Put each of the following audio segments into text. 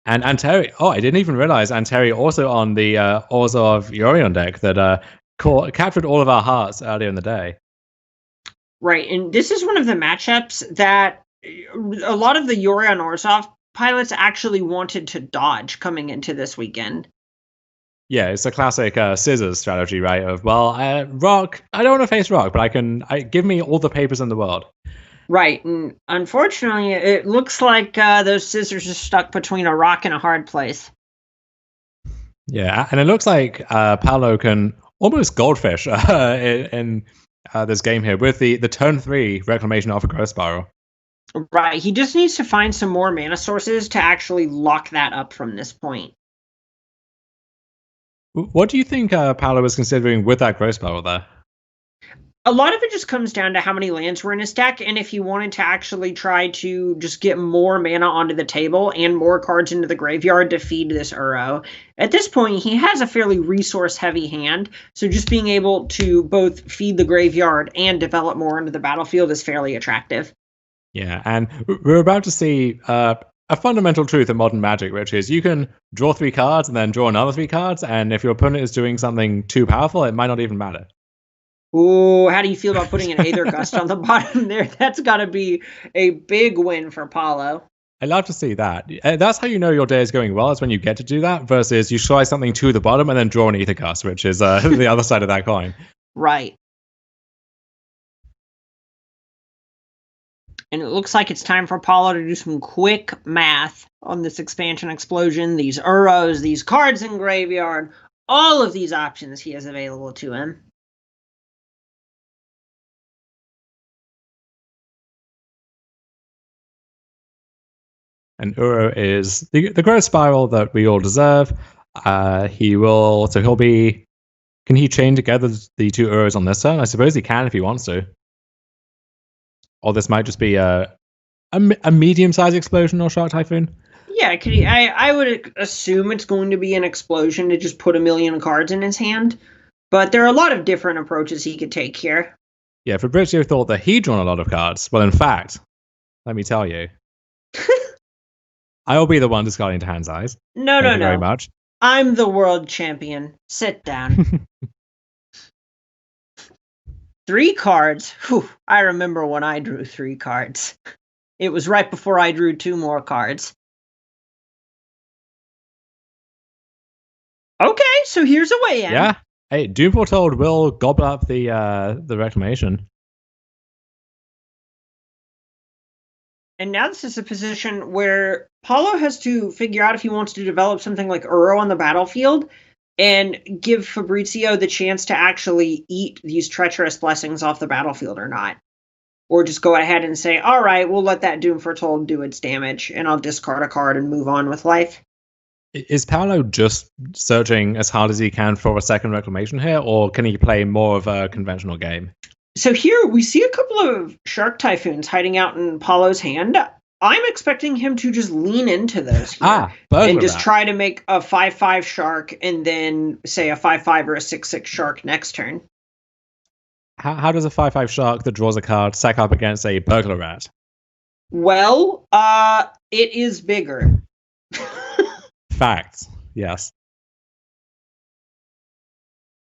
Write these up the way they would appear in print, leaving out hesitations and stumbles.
And Anteri, I didn't even realize Anteri also on the Orzhov Yorion deck that captured all of our hearts earlier in the day. Right, and this is one of the matchups that a lot of the Yorion Orzhov pilots actually wanted to dodge coming into this weekend. Yeah, it's a classic scissors strategy, right? Of Rock. I don't want to face Rock, but give me all the papers in the world. Right, and unfortunately, it looks like those scissors are stuck between a rock and a hard place. Yeah, and it looks like Paolo can almost goldfish in this game here with the turn 3 Reclamation off a Growth Spiral. Right, he just needs to find some more mana sources to actually lock that up from this point. What do you think Paolo was considering with that Growth Spiral there? A lot of it just comes down to how many lands were in his deck, and if he wanted to actually try to just get more mana onto the table and more cards into the graveyard to feed this Uro. At this point, he has a fairly resource-heavy hand, so just being able to both feed the graveyard and develop more into the battlefield is fairly attractive. Yeah, and we're about to see a fundamental truth in modern Magic, which is you can draw 3 cards and then draw another 3 cards, and if your opponent is doing something too powerful, it might not even matter. Ooh, how do you feel about putting an Aether Gust on the bottom there? That's got to be a big win for Paolo. I love to see that. That's how you know your day is going well, is when you get to do that, versus you try something to the bottom and then draw an Aether Gust, which is the other side of that coin. Right. And it looks like it's time for Paolo to do some quick math on this expansion explosion, these Uros, these cards in graveyard, all of these options he has available to him. And Uro is the growth spiral that we all deserve. He'll be. Can he chain together the 2 Uros on this turn? I suppose he can if he wants to. Or this might just be a medium-sized explosion or Shark Typhoon. Yeah, I would assume it's going to be an explosion to just put 1 million cards in his hand. But there are a lot of different approaches he could take here. Yeah, Fabrizio thought that he'd drawn a lot of cards. Well, in fact, let me tell you. I'll be the one discarding to hand size. No. Very much. I'm the world champion. Sit down. 3 cards. Whew, I remember when I drew 3 cards. It was right before I drew 2 more cards. Okay, so here's a way in. Yeah. Hey, Doom Foretold will gobble up the Reclamation. And now this is a position where Paolo has to figure out if he wants to develop something like Uro on the battlefield and give Fabrizio the chance to actually eat these treacherous blessings off the battlefield or not. Or just go ahead and say, all right, we'll let that Doom Foretold do its damage, and I'll discard a card and move on with life. Is Paolo just searching as hard as he can for a second Reclamation here, or can he play more of a conventional game? So here we see a couple of Shark Typhoons hiding out in Paolo's hand. I'm expecting him to just lean into those here and just try to make a 5/5 Shark and then say a 5/5 or a 6/6 Shark next turn. How does a 5/5 Shark that draws a card stack up against a Burglar Rat? Well, it is bigger. Facts, yes.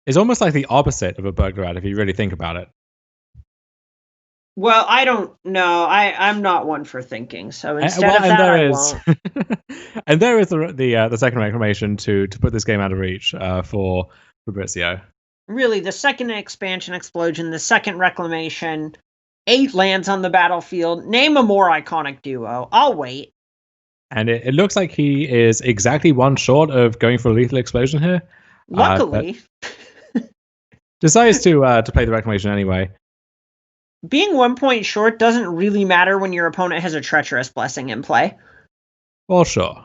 It's almost like the opposite of a Burglar Rat if you really think about it. Well, I don't know. I'm not one for thinking. So instead of that, I won't. And there is the second Reclamation to put this game out of reach for Fabrizio. Really, the second expansion explosion, the second Reclamation, 8 lands on the battlefield. Name a more iconic duo. I'll wait. And it looks like he is exactly 1 short of going for a lethal explosion here. Luckily. Decides to play the Reclamation anyway. Being 1 point short doesn't really matter when your opponent has a treacherous blessing in play. Well, sure.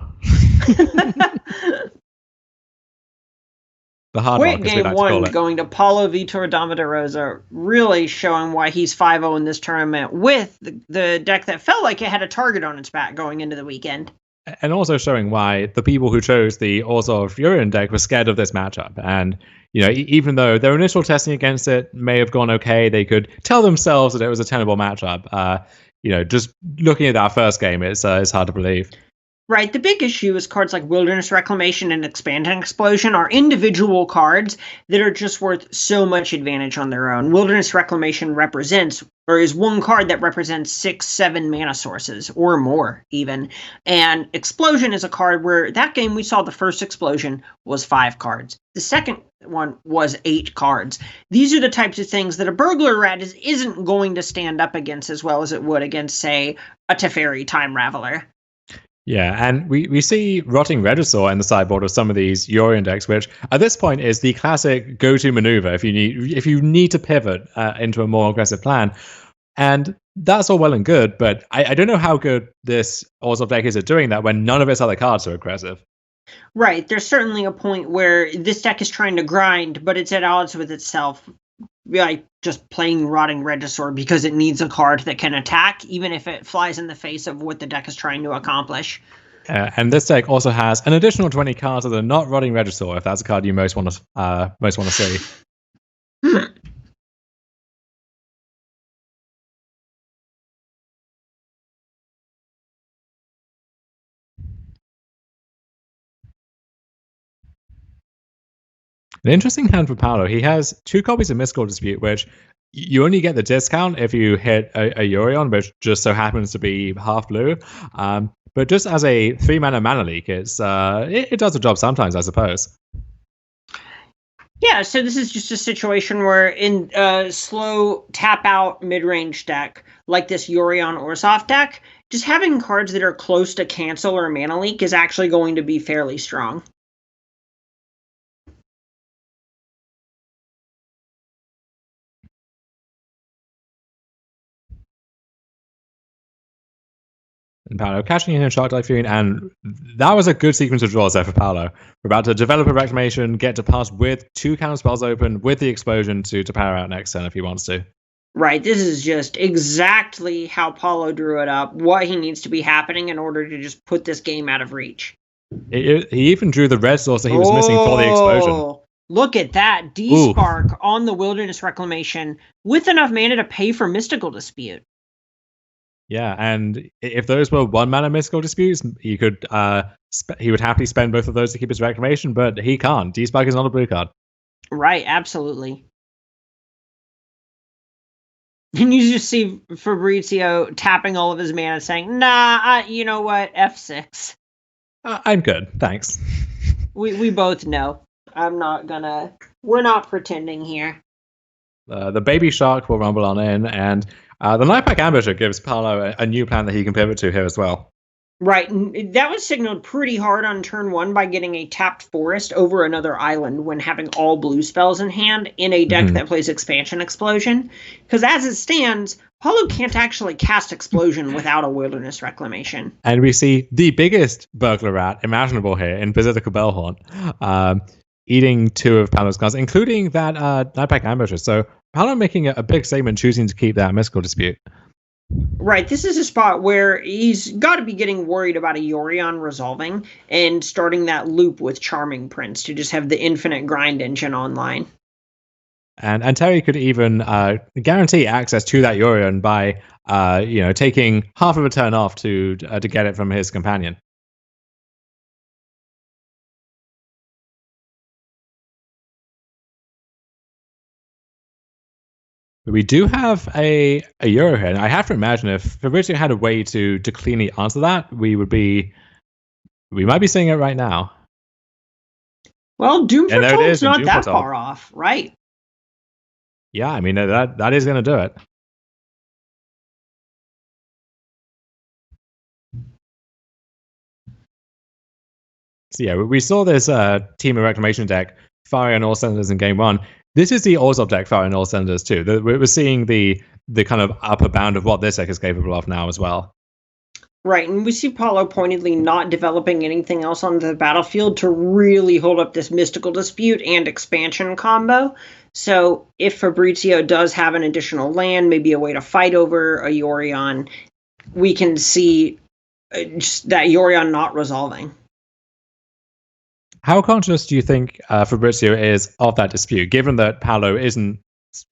The hard Quick game 1 going to Paolo Vitor Damo de Rosa, really showing why he's 5-0 in this tournament with the deck that felt like it had a target on its back going into the weekend. And also showing why the people who chose the Orzhov Yorion deck were scared of this matchup. And, even though their initial testing against it may have gone okay, they could tell themselves that it was a tenable matchup. Just looking at that first game, it's hard to believe. Right. The big issue is cards like Wilderness Reclamation and Expansion Explosion are individual cards that are just worth so much advantage on their own. Wilderness Reclamation represents, or is one card that represents 6, 7 mana sources, or more even. And Explosion is a card where that game we saw the first Explosion was 5 cards. The second one was 8 cards. These are the types of things that a Burglar Rat isn't going to stand up against as well as it would against, say, a Teferi Time Raveler. Yeah, and we see Rotting Regisaur in the sideboard of some of these Yorion decks, which at this point is the classic go-to maneuver if you need to pivot into a more aggressive plan. And that's all well and good, but I don't know how good this Orzhov deck is at doing that when none of its other cards are aggressive. Right, there's certainly a point where this deck is trying to grind, but it's at odds with itself. Like just playing Rotting Regisaur because it needs a card that can attack, even if it flies in the face of what the deck is trying to accomplish. And this deck also has an additional 20 cards that are not Rotting Regisaur, if that's a card you most want to see. An interesting hand for Paolo. He has 2 copies of Mystical Dispute, which you only get the discount if you hit a Yorion, which just so happens to be half blue. But just as a 3-mana leak, it does the job sometimes, I suppose. Yeah, so this is just a situation where in a slow tap-out mid-range deck, like this Yorion Orzhov deck, just having cards that are close to cancel or mana leak is actually going to be fairly strong. And Paolo cashing in Shark Typhoon, and that was a good sequence of draws there for Paolo. We're about to develop a Reclamation, get to pass with 2 counter spells open, with the Explosion to power out next turn if he wants to. Right, this is just exactly how Paolo drew it up, what he needs to be happening in order to just put this game out of reach. He even drew the red source that he was missing for the Explosion. Look at that, D-Spark on the Wilderness Reclamation with enough mana to pay for Mystical Dispute. Yeah, and if those were 1-mana Mystical Disputes, he could he would happily spend both of those to keep his Reclamation, but he can't. D-Spark is not a blue card. Right, absolutely. And you just see Fabrizio tapping all of his mana saying, nah, you know what, F6. I'm good, thanks. We both know. We're not pretending here. The Baby Shark will rumble on in, and the Nightpack Ambusher gives Paolo a new plan that he can pivot to here as well. Right, and that was signaled pretty hard on turn 1 by getting a tapped forest over another island when having all blue spells in hand in a deck that plays Expansion Explosion. Because as it stands, Paolo can't actually cast Explosion without a Wilderness Reclamation. And we see the biggest Burglar Rat imaginable here in Berserker Bellhorn, eating 2 of Paolo's cards, including that Nightpack Ambusher. So Paolo making a big statement, choosing to keep that Mystical Dispute. Right, this is a spot where he's got to be getting worried about a Yorion resolving and starting that loop with Charming Prince to just have the infinite grind engine online. And Anteri could even guarantee access to that Yorion by taking half of a turn off to get it from his companion. We do have a Euro here, and I have to imagine if Fabrizio had a way to cleanly answer that, we might be seeing it right now. Well, Doom Foretold's not that far off, right? Yeah, I mean that is going to do it. So yeah, we saw this team of Reclamation deck fire on all cylinders in game 1. This is the Orzhov deck firing all cylinders too. We're seeing the kind of upper bound of what this deck is capable of now as well. Right, and we see Paolo pointedly not developing anything else on the battlefield to really hold up this Mystical Dispute and Expansion combo. So if Fabrizio does have an additional land, maybe a way to fight over a Yorion, we can see just that Yorion not resolving. How conscious do you think Fabrizio is of that dispute, given that Paolo isn't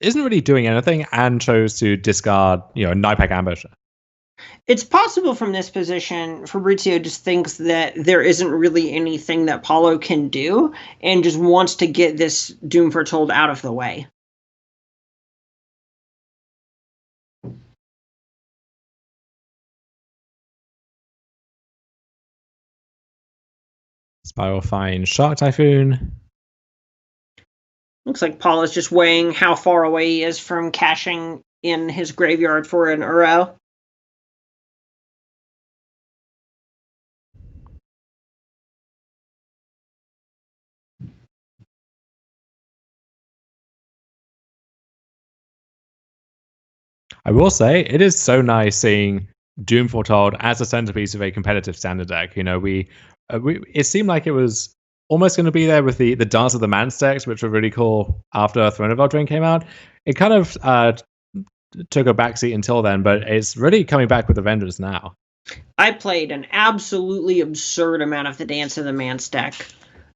really doing anything and chose to discard, a Nightpack Ambusher? It's possible from this position, Fabrizio just thinks that there isn't really anything that Paulo can do and just wants to get this Doom Foretold out of the way. Spiral Fine, Shark Typhoon. Looks like Paulo's just weighing how far away he is from cashing in his graveyard for an Uro. I will say, it is so nice seeing Doom Foretold as a centerpiece of a competitive standard deck. You know, it seemed like it was almost going to be there with the Dance of the Man decks, which were really cool after Throne of Eldraine came out. It kind of took a backseat until then, but it's really coming back with a vengeance now. I played an absolutely absurd amount of the Dance of the Man deck.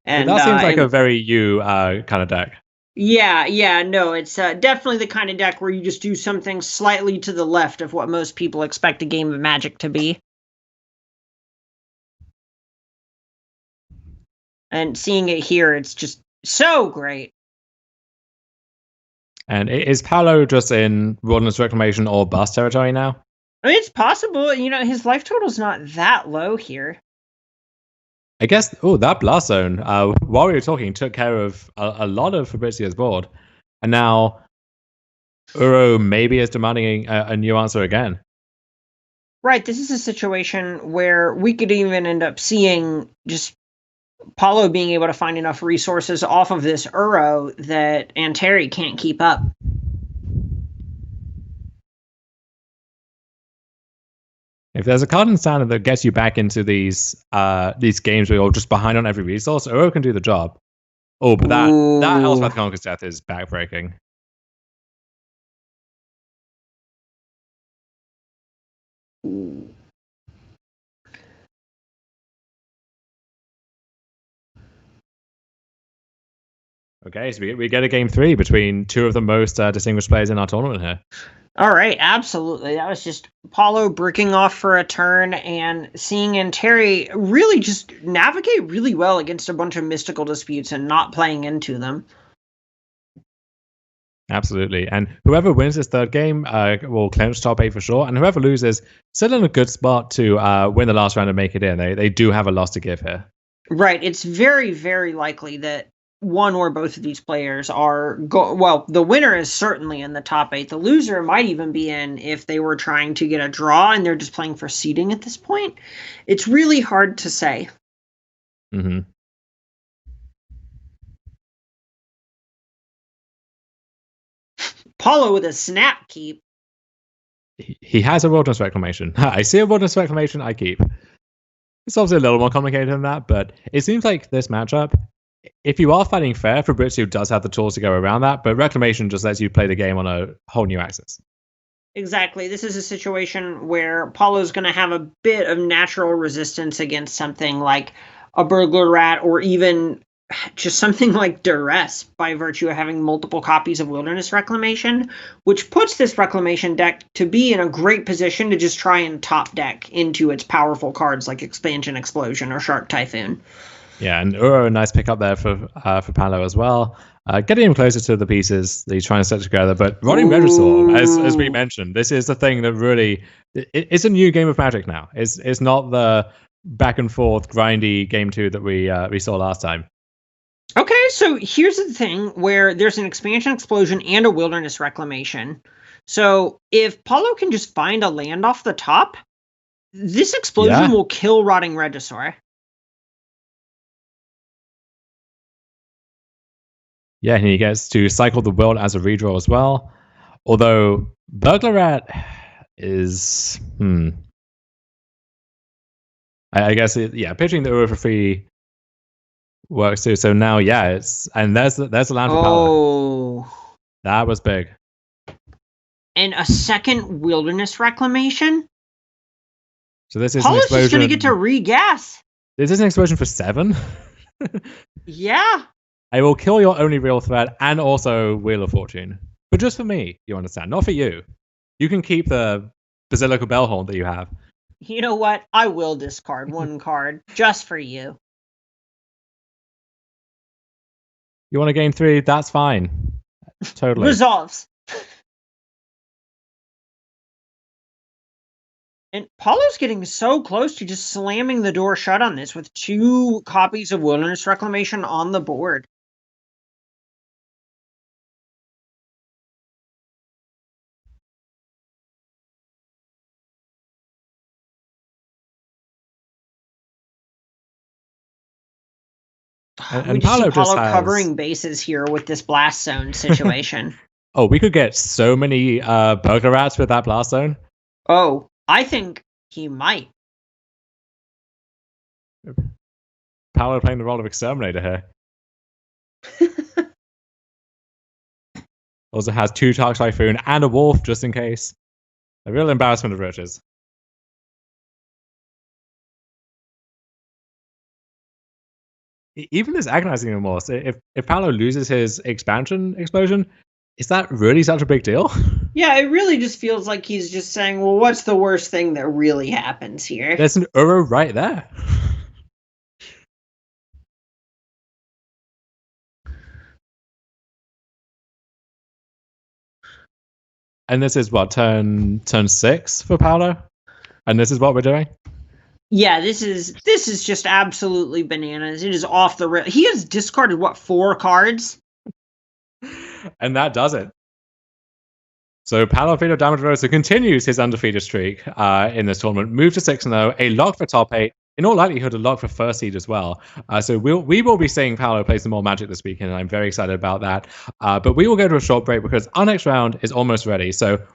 And that seems like a very you kind of deck. Yeah, no, it's definitely the kind of deck where you just do something slightly to the left of what most people expect a game of Magic to be. And seeing it here, it's just so great. And is Paulo just in Wilderness Reclamation or Bust territory now? I mean, it's possible. You know, his life total's not that low here. I guess, that Blast Zone, while we were talking, took care of a lot of Fabrizio's board. And now Uro maybe is demanding a new answer again. Right, this is a situation where we could even end up seeing just Paulo being able to find enough resources off of this Uro that Anteri can't keep up. If there's a card in standard that gets you back into these games where you're just behind on every resource, Uro can do the job. Oh, but that Elspeth Conqueror's Death is backbreaking. Okay, so we get a game 3 between two of the most distinguished players in our tournament here. All right, absolutely. That was just Paulo bricking off for a turn and seeing Anteri really just navigate really well against a bunch of mystical disputes and not playing into them. Absolutely. And whoever wins this third game will clinch top 8 for sure. And whoever loses, still in a good spot to win the last round and make it in. They do have a loss to give here. Right. It's very, very likely that one or both of these players are well, the winner is certainly in the top 8. The loser might even be in if they were trying to get a draw and they're just playing for seeding at this point. It's really hard to say. Mm-hmm. Paulo with a snap keep. He has a Wilderness Reclamation. I see a Wilderness Reclamation, I keep. It's obviously a little more complicated than that, but it seems like this matchup, if you are fighting fair, Fabrizio does have the tools to go around that, but Reclamation just lets you play the game on a whole new axis. Exactly. This is a situation where Paulo's going to have a bit of natural resistance against something like a Burglar Rat or even just something like Duress by virtue of having multiple copies of Wilderness Reclamation, which puts this Reclamation deck to be in a great position to just try and top deck into its powerful cards like Expansion Explosion or Shark Typhoon. Yeah, and Uro, a nice pickup there for Paulo as well. Getting him closer to the pieces that he's trying to set together. But Rotting Regisaur, as we mentioned, this is the thing that really... It's a new game of Magic now. It's not the back and forth grindy game 2 that we saw last time. Okay, so here's the thing where there's an Expansion Explosion and a Wilderness Reclamation. So if Paulo can just find a land off the top, this explosion will kill Rotting Regisaur. Yeah, and he gets to cycle the world as a redraw as well. Although Burglar Rat is... I guess, pitching the Uro for free works too. So now, there's a land for Paulo. That was big. And a second Wilderness Reclamation? So this is Paulo's an explosion. Just going to get to regas. This is an explosion for 7? Yeah. I will kill your only real threat and also Wheel of Fortune. But just for me, you understand. Not for you. You can keep the Basilica Bellhorn that you have. You know what? I will discard one card just for you. You want to gain 3? That's fine. Totally. Resolves. And Paulo's getting so close to just slamming the door shut on this with 2 copies of Wilderness Reclamation on the board. And we just see Paolo just Paulo has... covering bases here with this Blast Zone situation. Oh, we could get so many burglar rats with that Blast Zone. Oh, I think he might. Paolo playing the role of Exterminator here. Also has 2 Tark Typhoon and a Wolf, just in case. A real embarrassment of riches. Even this Agonizing Remorse, if Paolo loses his expansion explosion, is that really such a big deal? Yeah, it really just feels like he's just saying, well, what's the worst thing that really happens here? There's an Uro right there. And this is what, turn 6 for Paolo? And this is what we're doing? Yeah, this is just absolutely bananas. It is off the rail. He has discarded, what, 4 cards? And that does it. So Paolo Fido Damo Rosa continues his undefeated streak in this tournament. Move to 6-0, a lock for top 8. In all likelihood, a lock for first seed as well. So we will be seeing Paolo play some more Magic this weekend, and I'm very excited about that. But we will go to a short break because our next round is almost ready. So